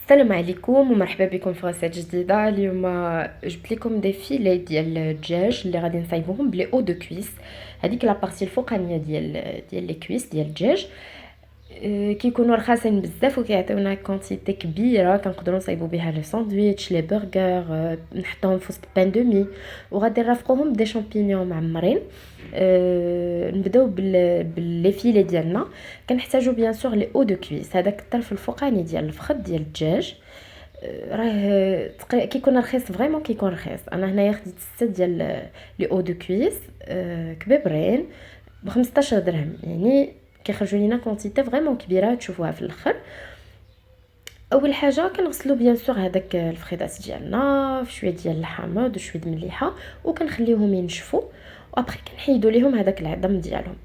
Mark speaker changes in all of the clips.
Speaker 1: السلام عليكم ومرحبا بكم في غسالة جديدة. اليوم جبت لكم دي فيلي ديال الدجاج اللي غادي نصايبوهم بلي او دو كويس. هذيك لابارتي الفوقانيه ديال لي كويس ديال الدجاج. كيكونوا رخاصين بزاف وكيعطيونا كونتيتي كبيره كنقدروا نصايبوا بها لي ساندويتش لي برغر، نحطوهم في وسط بان دومي وغادي نرافقوهم بدي شامبينيون معمرين. نبداو باللي فيلي ديالنا. كنحتاجو بيان سور لي او دو كويس، هذاك الطرف الفوقاني ديال الفخذ ديال الدجاج. كيكون رخيص فريمون، كيكون رخيص. انا هنايا خديت 6 ديال لي او دو كويس كبيبرين ب 15 درهم، يعني كيخرجوا لينا كونتيتي فريمون كبيره تشوفوها في الاخر. اول حاجه كنغسلوا بيان سور هذاك الفخيدات ديالنا في شويه ديال الحامض وشويه د المليحه وكنخليوهم ينشفوا، وابخي كنحيدوا ليهم هذاك العظم ديالهم.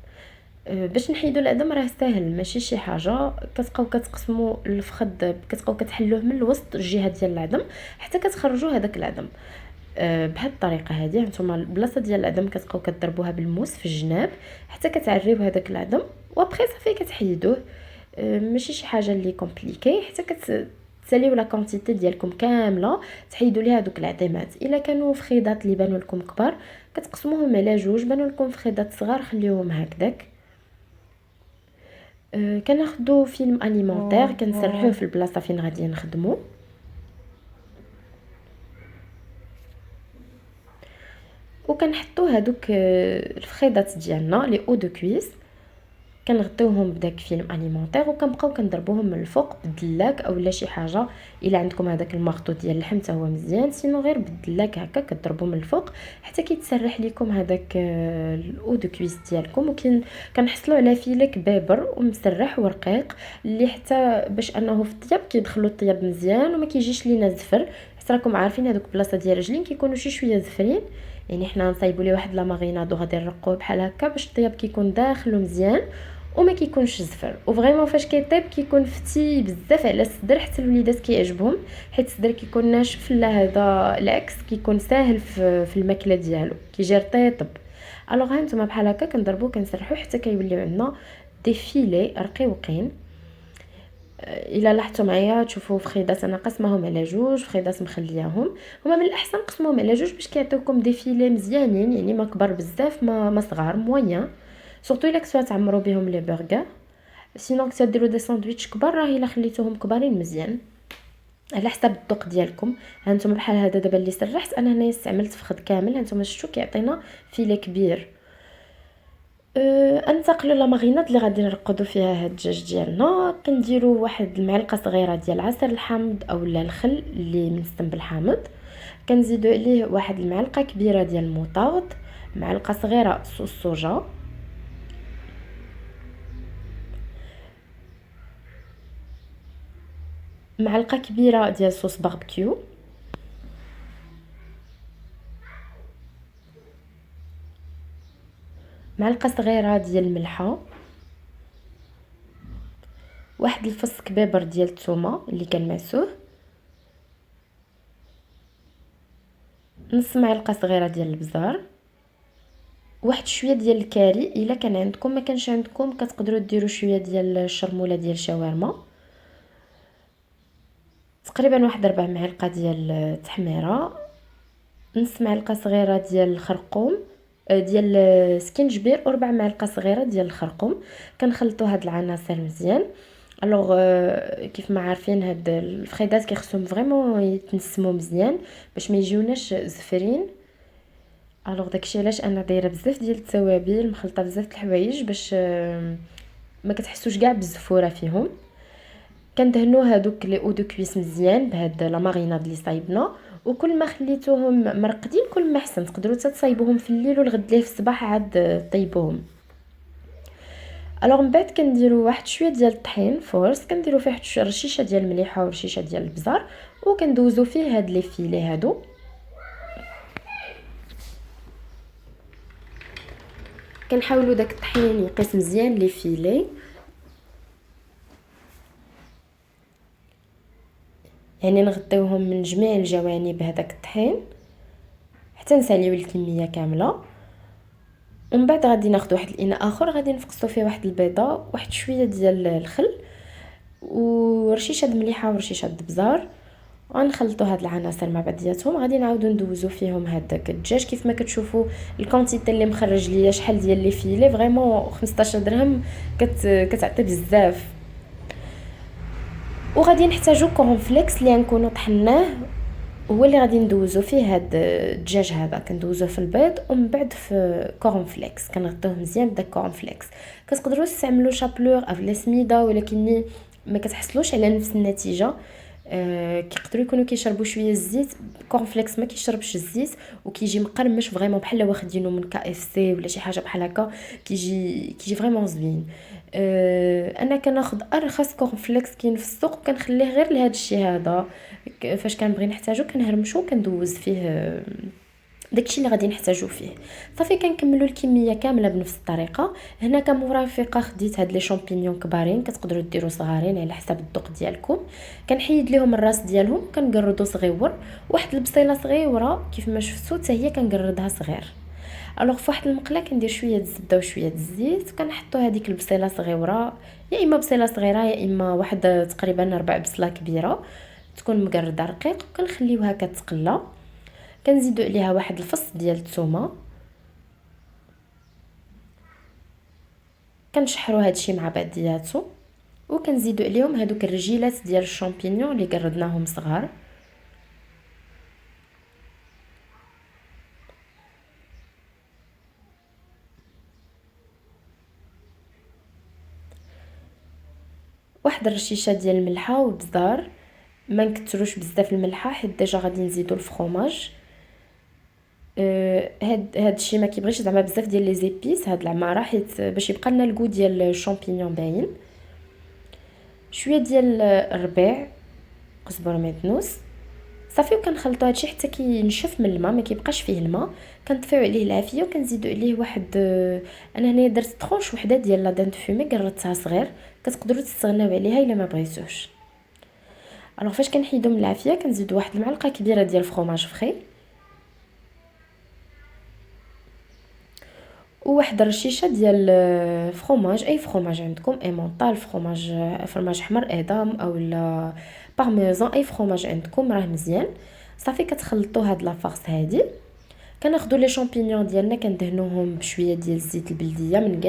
Speaker 1: باش نحيدوا العظم راه ساهل، ماشي شي حاجه. كتبقاو كتقسموا الفخذ، كتبقاو كتحلوه من الوسط الجهه ديال العظم حتى كتخرجوا هذاك العظم. بهذه الطريقه هذه نتوما البلاصه ديال العظم كتبقاو كضربوها بالموس في الجناب حتى كتعريو هذاك العظم، وابخي صافي كتحيدوه. ماشي شي حاجه اللي كومبليكي، حتى تساليو لا كونتيتي ديالكم كامله تحيدوا ليها دوك العظيمات. الا كانوا فخيدات اللي بانوا لكم كبار كتقسموهم على جوج، بانوا لكم فخيدات صغار خليوهم هكذاك. كناخدو فيلم اليمونتير كنسرحوه في البلاصه فين غادي نخدمو، وكنحطو هادوك الفخيدات ديالنا لي او دو كويس، كنغطيوهم بداك فيلم اليمونتير وكنبقاو كنضربوهم من الفوق بالدلاك اولا شي حاجه. الا عندكم هذاك المخطوط ديال اللحم حتى هو مزيان، سينو غير بالدلاك هكا كضربوا من الفوق حتى كيتسرح لكم هذاك الاو دو كويس ديالكم. كنحصلوا على فيله كبابر ومسرح ورقيق اللي حتى باش انه في الطياب كيدخلوا الطياب مزيان وما كيجيش لينا زفر. حيت راكم عارفين هذوك بلاصه ديال رجلين كيكونوا شي شويه زفرين، يعني حنا نصايبوا ليه واحد لا ماريناد وغادي نرقوه بحال هكا باش الطياب كيكون داخله مزيان وما كيكونش زفر. وفريمون فاش كيطيب كيكون فتي بزاف على الصدر حتى الوليدات كيعجبهم، حيت الصدر كيكون ناشف. لا هذا العكس كيكون ساهل في الماكله ديالو، كيجي رطيب. الوغ ها نتوما بحال هكا كنضربو كنسرحو حتى كيوليو عندنا دي فيلي رقيقين. الا لاحظتوا معايا تشوفوا فخيدات انا قسمهم على جوج، فخيدات مخلياهم. هما من الاحسن قسموهم على جوج باش كيعطيوكم دي فيلي مزيانين، يعني ما كبر بزاف ما صغار، موين. سورتو الا كنتو تعمروا بهم لي برغر. سينو كنتو ديروا دي ساندويتش كبار راه الا خليتوهم كبارين مزيان على حسب الذوق ديالكم. ها نتوما بحال هذا دابا اللي سرحت انا هنايا استعملت فخذ كامل، ها نتوما شفتوا كيعطينا فيلي كبير. انتقلوا لا ماريناد اللي غادي نرقدوا فيها هاد الدجاج ديالنا. كنديروا واحد المعلقه صغيره ديال عسل الحامض اولا الخل اللي منسم بالحامض. كنزيدوا عليه واحد المعلقه كبيره ديال الموطارد، معلقه صغيره صوص صوجا، معلقه كبيره ديال صوص باربيكيو، معلقه صغيره ديال الملحه، واحد الفص كبيبر ديال الثومه اللي كنمعسوه، نص معلقه صغيره ديال البزار، واحد شويه ديال الكاري. الا كان عندكم، ما كانش عندكم كتقدروا ديروا شويه ديال الشرموله ديال الشاورما. تقريبا واحد 4 معالق ديال التحميره، نص معلقه صغيره ديال الخرقوم ديال سكينجبير، و4 معالق صغيره ديال الخرقوم. كنخلطوا هاد العناصر مزيان. الوغ كيف ما عارفين هاد الفخيدات كيخصهم فريمون يتنسموا مزيان باش ما يجيوناش زفرين. الوغ داكشي علاش انا دايره بزاف ديال التوابل، مخلطه بزاف د الحوايج باش ما كتحسوش كاع بالزفوره فيهم. كندهنوا هادوك لي او دو كويس مزيان بهاد لا ماريناد اللي صايبنا، وكل ما خليتوهم مرقدين كل ما احسن. تقدروا تصايبوهم في الليل والغد ليه في الصباح عاد طيبوهم. الوغ من بعد كنديروا واحد شويه ديال الطحين فورس، كنديروا فيه واحد رشيشه ديال المليحه ورشيشه ديال البزار، وكندوزو فيه هاد لي فيلي هادو. كنحاولوا داك الطحين يقيس مزيان لي فيلي، يعني نغطيوهم من جميع الجوانب هذاك الطحين حتى نساليو الكميه كامله. ومن بعد غادي ناخذ واحد الاناء اخر، غادي نفقصوا فيه واحد البيضه، واحد شويه ديال الخل، ورشيشه د مليحه ورشيشه د بزار. غنخلطوا هاد العناصر مع بعضياتهم. غادي نعاودو ندوزو فيهم هذاك الدجاج. كيف ما كتشوفوا الكونتيتي اللي مخرج ليا شحال ديال لي فيلي فريمون 15 درهم كتعطي بزاف. وغادي نحتاجو كورنفليكس اللي غنكونوا طحناه، هو اللي غادي ندوزو فيه هاد الدجاج هذا. كندوزوه في البيض ومن بعد في كورنفليكس كنغطيوه مزيان بداك كورنفليكس. كتقدروا تستعملوا شابلور او لا سميده، ولكن ما كتحصلوش على نفس النتيجه. كيقدروا يكونوا كيشربوا شويه الزيت. كورنفليكس ما كيشربش الزيت وكيجي مقرمش فريمون بحال واخدينه من KFC ولا شي حاجه بحال هكا. كيجي فريمون زوين. انا كناخذ ارخص كورنفليكس كاين في السوق وكنخليه غير لهذا الشيء هذا. فاش كنبغي نحتاجو كنهرمشو كندوز فيه داكشي اللي غادي نحتاجو فيه. صافي كنكملوا الكميه كامله بنفس الطريقه. هنا كمرافقه خديت هاد لي شامبينيون كبارين، كتقدروا ديروا صغارين على حسب الذوق ديالكم. كنحيد ليهم الراس ديالهم كنقردو صغيور. واحد البصيله صغيره كيف ما شفتوا حتى هي كنقردها صغير. الوغ فواحد المقله كندير شويه الزبده وشويه الزيت وكنحطوا هذيك البصيله صغيره، يا اما بصيله صغيره يا اما واحد تقريبا 4 بصله كبيره تكون مقرده رقيق. وكنخليوها كتقلى. كنزيدوا عليها واحد الفص ديال الثومه. كنشحروا هادشي مع بعضياتو وكنزيدوا عليهم هادوك الرجيلات ديال الشامبينيون اللي قردناهم صغار. واحد الرشيشه ديال الملحه وبزار. ما نكثروش بزاف الملحه حيت ديجا غادي نزيدوا الفرomage. هاد الشيء ما كيبغيش زعما بزاف ديال لي زيبيس هاد العماره حيت باش يبقى لنا الكو ديال الشامبينيون باين. شويه ديال الربيع قزبر مدنوس. صافي وكنخلطوا هادشي حتى كينشف من الماء ما كيبقاش فيه الماء. كنطفيو عليه العافيه وكنزيدوا عليه واحد انا هنايا درت طرونش وحده ديال لا دان فومي قرطتها صغير. كتقدروا تستغناو عليها الا ما بغيتوش. الوغ فاش كنحيدو من العافيه كنزيدوا واحد المعلقه كبيره ديال الفرomage فري وواحد الرشيشه ديال فرomage. اي فرomage عندكم، ايمونطال، فرماج احمر ادم او لا بارميزان، اي فرomage عندكم راه مزيان. صافي كتخلطوا هاد لافارس هادي. كناخذوا لي شامبينيون ديالنا كندهنوهم بشويه ديال الزيت البلديه من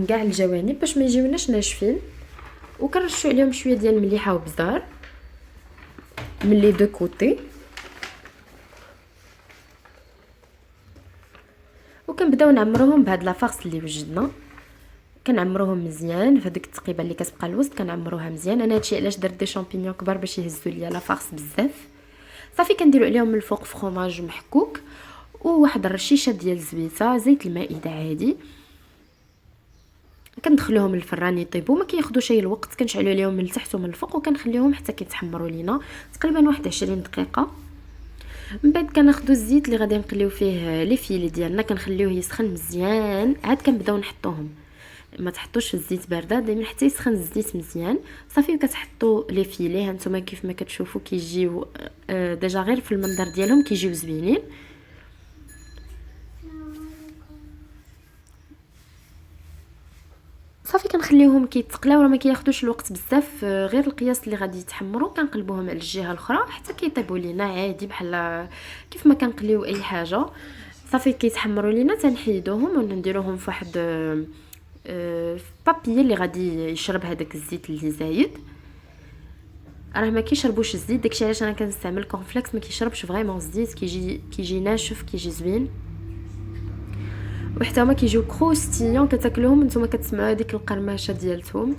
Speaker 1: كاع الجوانب باش ما يجيوناش ناشفين. وكنرشوا عليهم شويه ديال المليحه وبزار من لي دو كوتي. وكنبداو نعمروهم بهاد لافارس اللي وجدنا. كنعمروهم مزيان في هذيك التقيبه اللي كتبقى الوسط كنعمروها مزيان. انا هادشي علاش درت دي شامبينيون كبار باش يهزوا ليا لافارس بزاف. صافي كنديروا عليهم من الفوق فرomage محكوك وواحد الرشيشه ديال الزبيته، زيت المائده عادي. كندخلوهم للفران يطيبوا، ما كياخذوش اي الوقت. كنشعلوا عليهم من التحت ومن الفوق وكنخليهم حتى كيتحمروا لينا تقريبا واحد 20 دقيقه. من بعد كناخذوا الزيت اللي غادي نقليو فيه لي فيلي ديالنا كنخليوه يسخن مزيان. عاد كنبداو نحطوهم. ما تحطوش الزيت بارده دائما حتى يسخن الزيت مزيان. صافي كتحطوا لي فيلي هانتوما كيف ما كتشوفوا كيجيو ديجا غير في المنظر ديالهم كيجيو زوينين. صافي كنخليوهم كيتقلاو راه ما كياخذوش الوقت بزاف. غير القياس اللي غادي يتحمروا كنقلبوهم على الجهه الاخرى حتى كيطيبوا لينا عادي بحال كيف ما كنقليو اي حاجه. صافي كيتحمروا لينا تنحيدوهم ونديروهم في واحد بابي اللي غادي يشرب هذاك الزيت اللي زايد. راه ما كيشربوش الزيت، داكشي علاش انا كنستعمل كورنفليكس ما كيشربش فريمون الزيت. كيجي ناشف كيجي زوين وحتى هما كيجيو كروستيون. كتاكلوهم نتوما كتسمعوا هذيك القرمشه ديالتهم.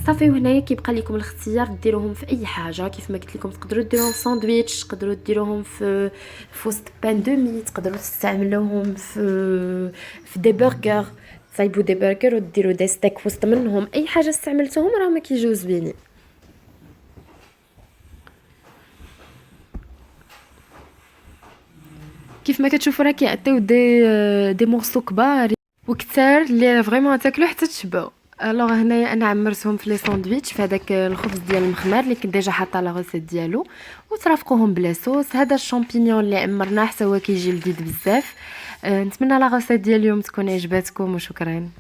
Speaker 1: صافي وهنايا كيبقى لكم الاختيار ديروهم في اي حاجه. كيف ما قلت لكم تقدروا ديروهم في ساندويتش، تقدروا ديروهم في وسط بان دومي، تقدروا تستعملوهم في دي برجر. تصايبوا دي برجر وديروا دي ستيك وسط منهم. اي حاجه استعملتوهم راهم كيجيو زوينين. كيف ما كتشوفوا راه كيعطيو دي مورسو كبار وكثار اللي فريمون تاكلوا حتى تشبعوا. الوغ هنايا انا عمرتهم في لي ساندويتش في هذاك الخبز ديال المخمار اللي كنت ديجا حاطه لا غوسيت ديالو وترافقوهم بلا صوص. هذا الشامبينيون اللي عمرناه حتى هو كيجي لذيذ بزاف. نتمنى لا غوسيت ديال اليوم تكون عجباتكم وشكرا.